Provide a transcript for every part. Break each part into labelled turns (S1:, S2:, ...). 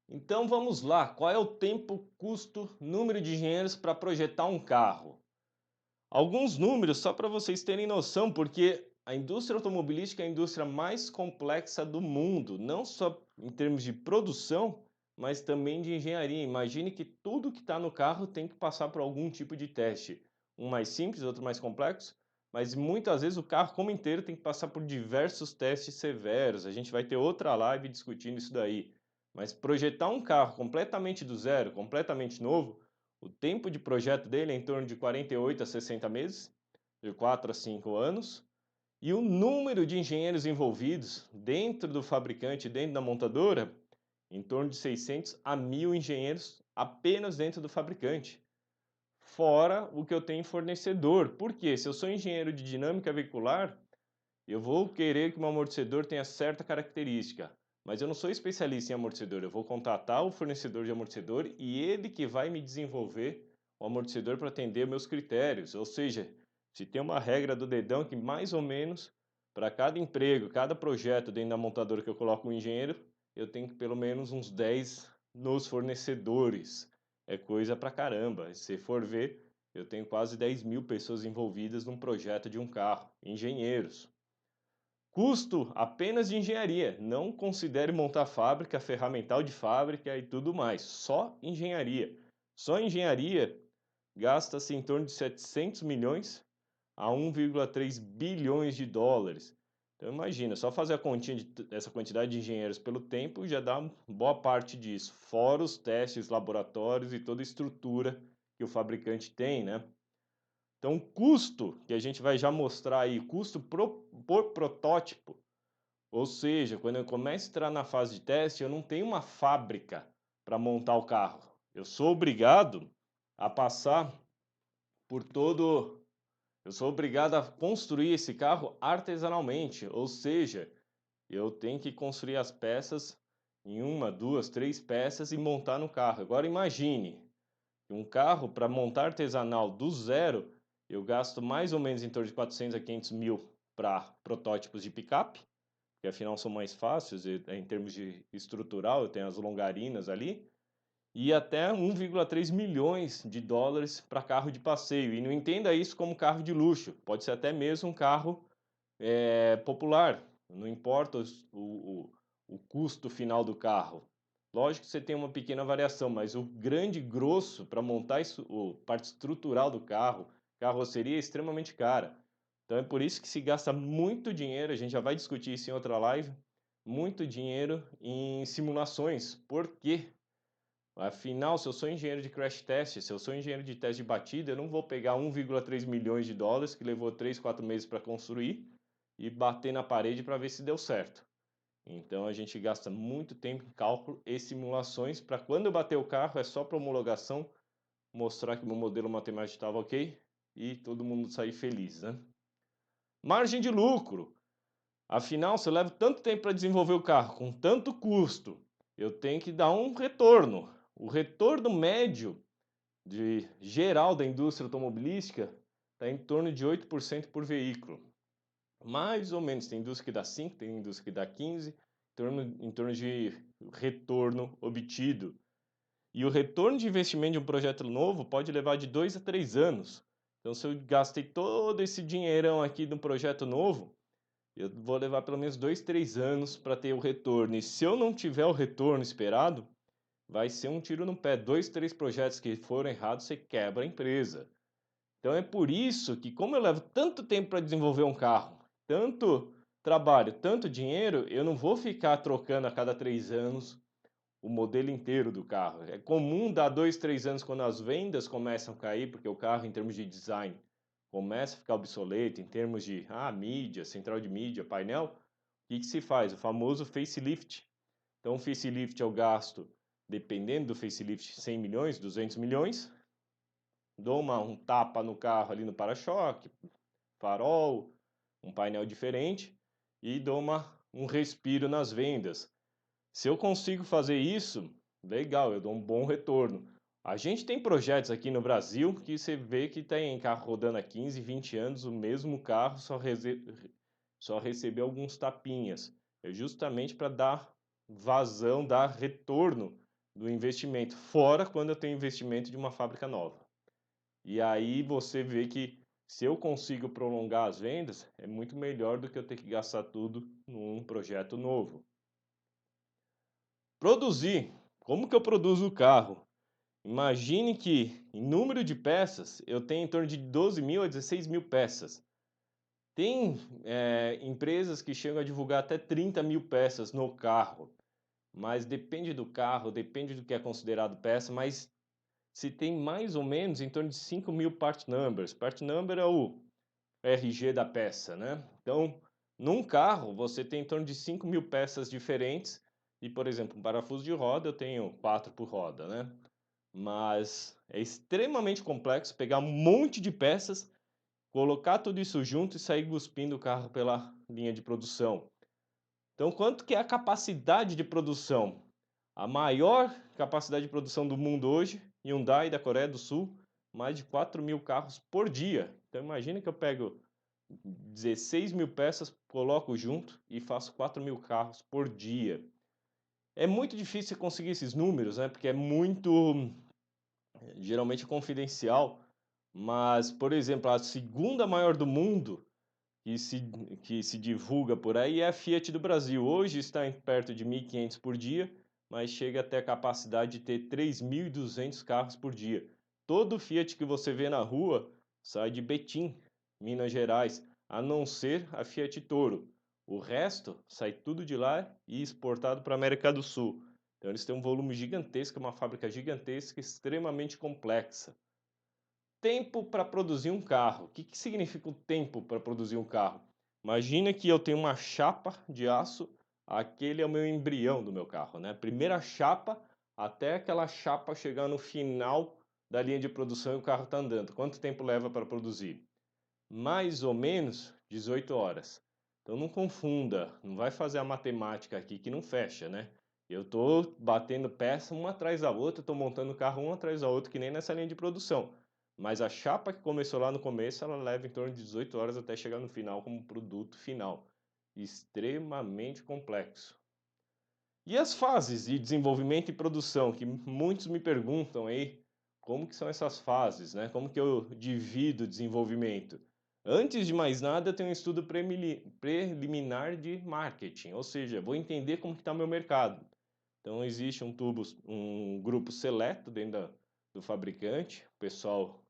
S1: Então vamos lá, qual é o tempo, custo, número de engenheiros para projetar um carro? Alguns números só para vocês terem noção, porque a indústria automobilística é a indústria mais complexa do mundo, não só em termos de produção, mas também de engenharia. Imagine que tudo que está no carro tem que passar por algum tipo de teste, um mais simples, outro mais complexo, mas muitas vezes o carro como inteiro tem que passar por diversos testes severos. A gente vai ter outra live discutindo isso daí. Mas projetar um carro completamente do zero, completamente novo, o tempo de projeto dele é em torno de 48 a 60 meses, de 4 a 5 anos, e o número de engenheiros envolvidos dentro do fabricante, dentro da montadora, em torno de 600 a 1.000 engenheiros apenas dentro do fabricante. Fora o que eu tenho em fornecedor. Por quê? Se eu sou engenheiro de dinâmica veicular, eu vou querer que o meu amortecedor tenha certa característica, mas eu não sou especialista em amortecedor. Eu vou contatar o fornecedor de amortecedor e ele que vai me desenvolver o amortecedor para atender meus critérios. Ou seja, se tem uma regra do dedão que mais ou menos para cada emprego, cada projeto dentro da montadora que eu coloco um engenheiro, eu tenho que pelo menos uns 10 nos fornecedores. É coisa pra caramba. Se for ver, eu tenho quase 10.000 pessoas envolvidas num projeto de um carro, engenheiros. Custo apenas de engenharia, não considere montar fábrica, ferramental de fábrica e tudo mais, só engenharia. Só engenharia gasta-se em torno de 700 milhões a 1,3 bilhões de dólares. Então imagina, só fazer a continha dessa quantidade de engenheiros pelo tempo já dá boa parte disso, fora os testes, laboratórios e toda a estrutura que o fabricante tem, né? Então, o custo que a gente vai já mostrar aí, custo por protótipo, ou seja, quando eu começo a entrar na fase de teste, eu não tenho uma fábrica para montar o carro. Eu sou obrigado a passar por todo. Eu sou obrigado a construir esse carro artesanalmente, ou seja, eu tenho que construir as peças em uma, duas, três peças e montar no carro. Agora imagine, um carro para montar artesanal do zero, eu gasto mais ou menos em torno de 400 a 500 mil para protótipos de picape, que afinal são mais fáceis em termos de estrutural, eu tenho as longarinas ali, e até 1,3 milhões de dólares para carro de passeio. E não entenda isso como carro de luxo, pode ser até mesmo um carro popular, não importa o custo final do carro. Lógico que você tem uma pequena variação, mas o grande grosso para montar isso, a parte estrutural do carro, carroceria é extremamente cara. Então é por isso que se gasta muito dinheiro, a gente já vai discutir isso em outra live, muito dinheiro em simulações. Por quê? Afinal, se eu sou engenheiro de crash test, se eu sou engenheiro de teste de batida, eu não vou pegar 1,3 milhões de dólares, que levou 3, 4 meses para construir, e bater na parede para ver se deu certo. Então a gente gasta muito tempo em cálculo e simulações para quando eu bater o carro é só para homologação, mostrar que meu modelo matemático estava ok e todo mundo sair feliz, né? Margem de lucro. Afinal, se eu levo tanto tempo para desenvolver o carro, com tanto custo, eu tenho que dar um retorno. O retorno médio de geral da indústria automobilística está em torno de 8% por veículo. Mais ou menos, tem indústria que dá 5, tem indústria que dá 15, em torno de retorno obtido. E o retorno de investimento de um projeto novo pode levar de 2 a 3 anos. Então, se eu gastei todo esse dinheirão aqui no projeto novo, eu vou levar pelo menos 2, 3 anos para ter o retorno. E se eu não tiver o retorno esperado, vai ser um tiro no pé. 2, 3 projetos que foram errados, você quebra a empresa. Então é por isso que, como eu levo tanto tempo para desenvolver um carro, tanto trabalho, tanto dinheiro, eu não vou ficar trocando a cada 3 anos o modelo inteiro do carro. É comum dar 2, 3 anos quando as vendas começam a cair, porque o carro, em termos de design, começa a ficar obsoleto, em termos de mídia, central de mídia, painel. O que se faz? O famoso facelift. Então, o facelift é o gasto, dependendo do facelift, 100 milhões, 200 milhões. Dou um tapa no carro ali no para-choque, farol, um painel diferente e dou um respiro nas vendas. Se eu consigo fazer isso, legal, eu dou um bom retorno. A gente tem projetos aqui no Brasil que você vê que tem carro rodando há 15, 20 anos, o mesmo carro só recebeu alguns tapinhas. É justamente para dar vazão, dar retorno do investimento, fora quando eu tenho investimento de uma fábrica nova. E aí você vê que se eu consigo prolongar as vendas, é muito melhor do que eu ter que gastar tudo num projeto novo. Produzir. Como que eu produzo o carro? Imagine que, em número de peças, eu tenho em torno de 12.000 a 16.000 peças. Tem empresas que chegam a divulgar até 30.000 peças no carro, mas depende do carro, depende do que é considerado peça, mas se tem mais ou menos em torno de 5.000 part numbers. Part number é o RG da peça, né? Então, num carro, você tem em torno de 5.000 peças diferentes e, por exemplo, um parafuso de roda eu tenho 4 por roda, né? Mas é extremamente complexo pegar um monte de peças, colocar tudo isso junto e sair cuspindo o carro pela linha de produção. Então, quanto que é a capacidade de produção? A maior capacidade de produção do mundo hoje, Hyundai da Coreia do Sul, mais de 4.000 carros por dia. Então, imagina que eu pego 16.000 peças, coloco junto e faço 4.000 carros por dia. É muito difícil conseguir esses números, né? Porque é muito, geralmente confidencial. Mas, por exemplo, a segunda maior do mundo que se, que se divulga por aí é a Fiat do Brasil. Hoje está em perto de 1.500 por dia, mas chega até a capacidade de ter 3.200 carros por dia. Todo Fiat que você vê na rua sai de Betim, Minas Gerais, a não ser a Fiat Toro. O resto sai tudo de lá e exportado para a América do Sul. Então eles têm um volume gigantesco, uma fábrica gigantesca, extremamente complexa. Tempo para produzir um carro. O que significa o tempo para produzir um carro? Imagina que eu tenho uma chapa de aço, aquele é o meu embrião do meu carro, né? Primeira chapa até aquela chapa chegar no final da linha de produção e o carro está andando. Quanto tempo leva para produzir? Mais ou menos 18 horas. Então não confunda, não vai fazer a matemática aqui que não fecha, né? Eu estou batendo peça uma atrás da outra, estou montando o carro um atrás da outra, que nem nessa linha de produção. Mas a chapa que começou lá no começo, ela leva em torno de 18 horas até chegar no final como produto final. Extremamente complexo. E as fases de desenvolvimento e produção, que muitos me perguntam aí, como que são essas fases, né? Como que eu divido o desenvolvimento? Antes de mais nada, eu tenho um estudo preliminar de marketing, ou seja, vou entender como que está o meu mercado. Então existe um grupo seleto dentro do fabricante, pessoal,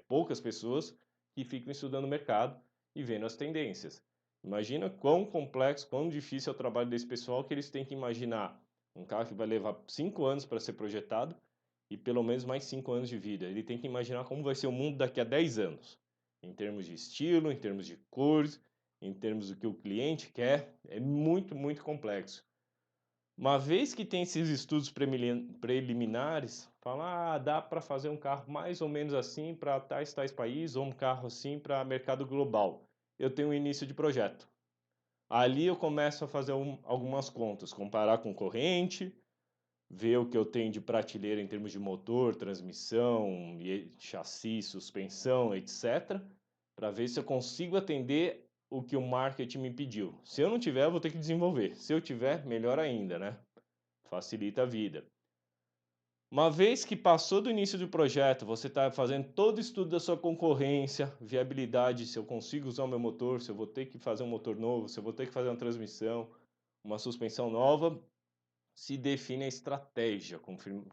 S1: poucas pessoas que ficam estudando o mercado e vendo as tendências. Imagina quão complexo, quão difícil é o trabalho desse pessoal que eles têm que imaginar um carro que vai levar 5 anos para ser projetado e pelo menos mais 5 anos de vida. Ele tem que imaginar como vai ser o mundo daqui a 10 anos, em termos de estilo, em termos de cores, em termos do que o cliente quer. É muito, muito complexo. Uma vez que tem esses estudos preliminares, fala, dá para fazer um carro mais ou menos assim para tais países, ou um carro assim para mercado global. Eu tenho um início de projeto. Ali eu começo a fazer algumas contas, comparar a concorrente, ver o que eu tenho de prateleira em termos de motor, transmissão, chassi, suspensão, etc., para ver se eu consigo atender o que o marketing me pediu. Se eu não tiver, eu vou ter que desenvolver. Se eu tiver, melhor ainda, né? Facilita a vida. Uma vez que passou do início do projeto, você está fazendo todo o estudo da sua concorrência, viabilidade, se eu consigo usar o meu motor, se eu vou ter que fazer um motor novo, se eu vou ter que fazer uma transmissão, uma suspensão nova, se define a estratégia,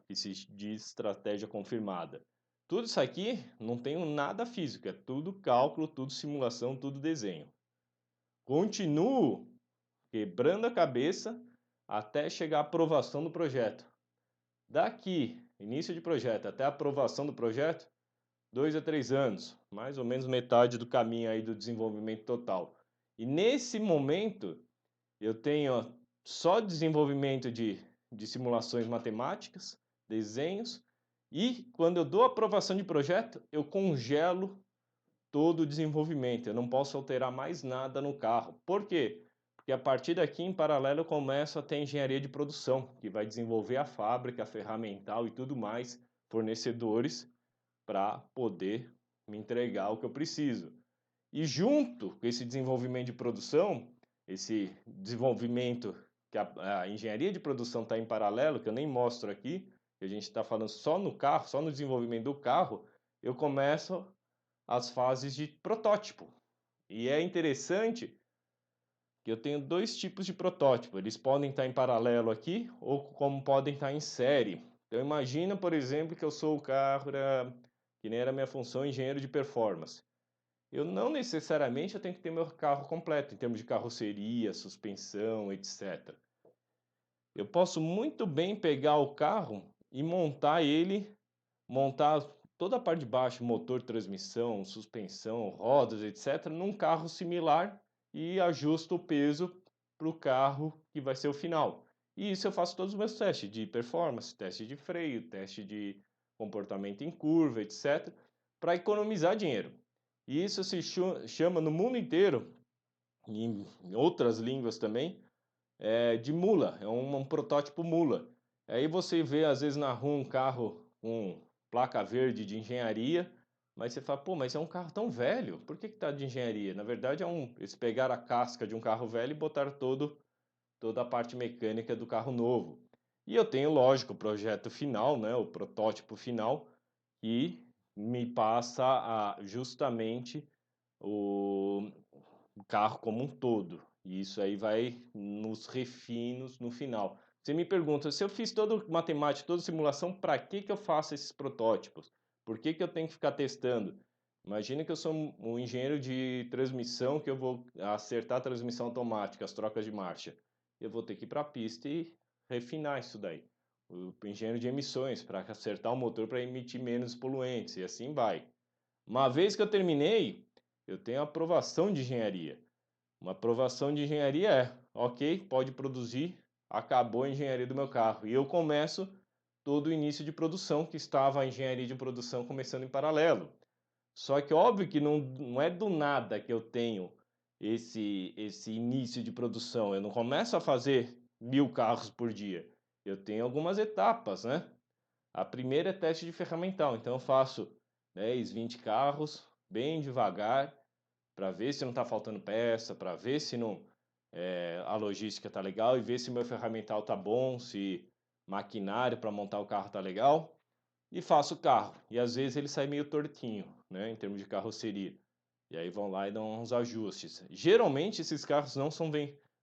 S1: que se diz estratégia confirmada. Tudo isso aqui não tem nada físico, é tudo cálculo, tudo simulação, tudo desenho. Continuo quebrando a cabeça até chegar à aprovação do projeto. Daqui, início de projeto, até a aprovação do projeto, 2 a 3 anos, mais ou menos metade do caminho aí do desenvolvimento total. E nesse momento, eu tenho só desenvolvimento de simulações matemáticas, desenhos, e quando eu dou a aprovação de projeto, eu congelo todo o desenvolvimento. Eu não posso alterar mais nada no carro. Por quê? Porque a partir daqui, em paralelo, eu começo a ter engenharia de produção, que vai desenvolver a fábrica, a ferramental e tudo mais, fornecedores, para poder me entregar o que eu preciso. E junto com esse desenvolvimento de produção, esse desenvolvimento que a engenharia de produção está em paralelo, que eu nem mostro aqui, que a gente está falando só no carro, só no desenvolvimento do carro, eu começo as fases de protótipo. E é interessante que eu tenho dois tipos de protótipo. Eles podem estar em paralelo aqui ou como podem estar em série. Então imagina, por exemplo, que eu sou o carro, que nem era a minha função, engenheiro de performance. Eu não necessariamente eu tenho que ter meu carro completo, em termos de carroceria, suspensão, etc. Eu posso muito bem pegar o carro e montar toda a parte de baixo, motor, transmissão, suspensão, rodas, etc., num carro similar e ajusto o peso para o carro que vai ser o final. E isso eu faço todos os meus testes de performance, teste de freio, teste de comportamento em curva, etc., para economizar dinheiro. E isso se chama no mundo inteiro, e em outras línguas também, de mula, é um protótipo mula. Aí você vê às vezes na rua um carro com placa verde de engenharia, mas você fala, pô, mas é um carro tão velho, por que tá de engenharia? Na verdade eles pegaram a casca de um carro velho e botaram toda a parte mecânica do carro novo. E eu tenho, lógico, o projeto final, né, o protótipo final, que me passa justamente o carro como um todo. E isso aí vai nos refinos no final. Você me pergunta, se eu fiz toda matemática, toda simulação, para que eu faço esses protótipos? Por que eu tenho que ficar testando? Imagina que eu sou um engenheiro de transmissão, que eu vou acertar a transmissão automática, as trocas de marcha. Eu vou ter que ir para a pista e refinar isso daí. O engenheiro de emissões, para acertar o motor para emitir menos poluentes, e assim vai. Uma vez que eu terminei, eu tenho a aprovação de engenharia. Uma aprovação de engenharia ok, pode produzir, acabou a engenharia do meu carro. E eu começo todo o início de produção, que estava a engenharia de produção começando em paralelo. Só que óbvio que não é do nada que eu tenho esse início de produção. Eu não começo a fazer 1000 carros por dia. Eu tenho algumas etapas, né? A primeira é teste de ferramental. Então eu faço 10, 20 carros, bem devagar, para ver se não está faltando peça, para ver se não a logística está legal e ver se meu ferramental está bom, se maquinário para montar o carro está legal. E faço o carro. E às vezes ele sai meio tortinho, né, em termos de carroceria. E aí vão lá e dão uns ajustes. Geralmente esses carros não são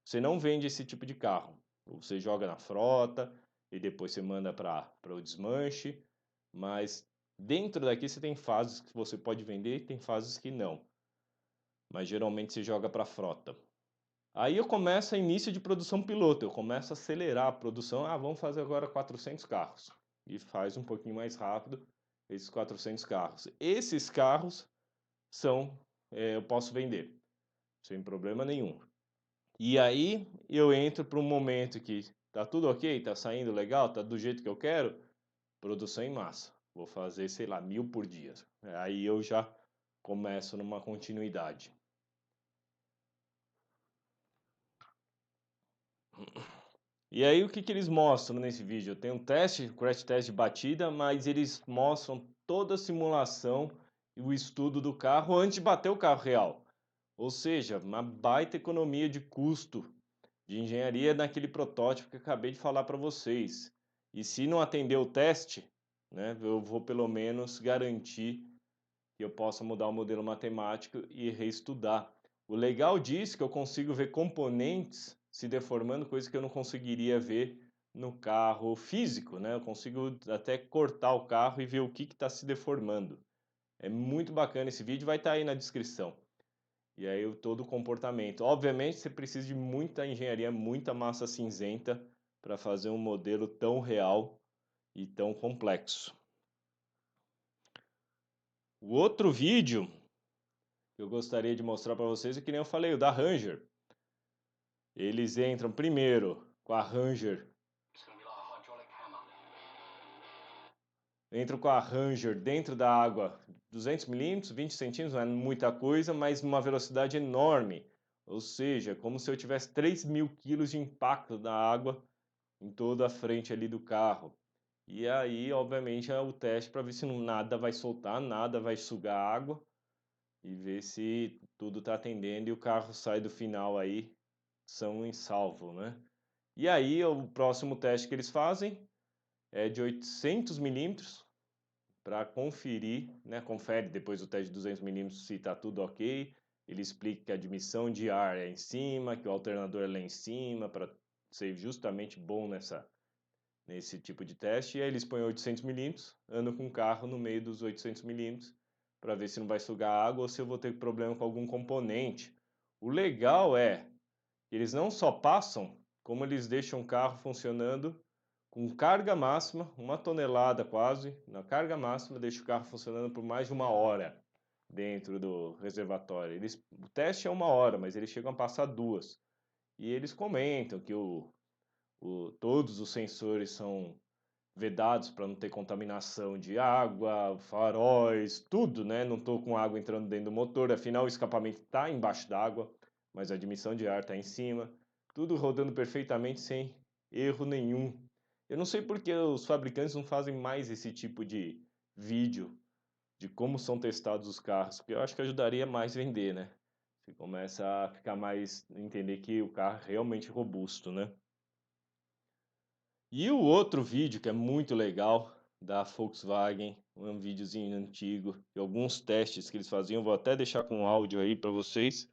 S1: você não vende esse tipo de carro. Você joga na frota e depois você manda para o desmanche. Mas dentro daqui você tem fases que você pode vender e tem fases que não. Mas geralmente se joga para frota. Aí eu começo a início de produção piloto, eu começo a acelerar a produção, vamos fazer agora 400 carros. E faz um pouquinho mais rápido esses 400 carros. Esses carros eu posso vender, sem problema nenhum. E aí eu entro para um momento que tá tudo ok, tá saindo legal, tá do jeito que eu quero, produção em massa. Vou fazer, sei lá, 1000 por dia. Aí eu já começo numa continuidade. E aí o que eles mostram nesse vídeo? Tem um teste, crash test de batida, mas eles mostram toda a simulação e o estudo do carro antes de bater o carro real. Ou seja, uma baita economia de custo de engenharia naquele protótipo que eu acabei de falar para vocês. E se não atender o teste, né, eu vou pelo menos garantir que eu possa mudar o modelo matemático e reestudar. O legal disso é que eu consigo ver componentes se deformando, coisa que eu não conseguiria ver no carro físico, né? Eu consigo até cortar o carro e ver o que está se deformando. É muito bacana esse vídeo, vai estar aí na descrição. E aí todo o comportamento. Obviamente você precisa de muita engenharia, muita massa cinzenta para fazer um modelo tão real e tão complexo. O outro vídeo que eu gostaria de mostrar para vocês é que nem eu falei, o da Ranger. Eles entram primeiro com a Ranger. Entram com a Ranger dentro da água, 200 milímetros, 20 centímetros, não é muita coisa, mas numa velocidade enorme. Ou seja, como se eu tivesse 3.000 quilos de impacto da água em toda a frente ali do carro. E aí, obviamente, é o teste para ver se nada vai soltar, nada vai sugar água e ver se tudo está atendendo e o carro sai do final aí são e salvo, né? E aí o próximo teste que eles fazem é de 800 milímetros para conferir, né? Confere depois do teste de 200 milímetros se está tudo ok. Ele explica que a admissão de ar é em cima, que o alternador é lá em cima, para ser justamente bom nesse tipo de teste. E aí eles põem 800 milímetros, andam com o carro no meio dos 800 milímetros, para ver se não vai sugar água ou se eu vou ter problema com algum componente. O legal é que eles não só passam, como eles deixam o carro funcionando com carga máxima, 1 tonelada quase, na carga máxima, deixa o carro funcionando por mais de 1 hora dentro do reservatório. O teste é 1 hora, mas eles chegam a passar 2. E eles comentam que todos os sensores são vedados para não ter contaminação de água, faróis, tudo, né? Não estou com água entrando dentro do motor, afinal o escapamento está embaixo d'água, mas a admissão de ar está em cima. Tudo rodando perfeitamente sem erro nenhum. Eu não sei porque os fabricantes não fazem mais esse tipo de vídeo de como são testados os carros, porque eu acho que ajudaria mais vender, né? Você começa a ficar mais, entender que o carro é realmente robusto, né? E o outro vídeo que é muito legal da Volkswagen, um videozinho antigo, e alguns testes que eles faziam, vou até deixar com áudio aí para vocês.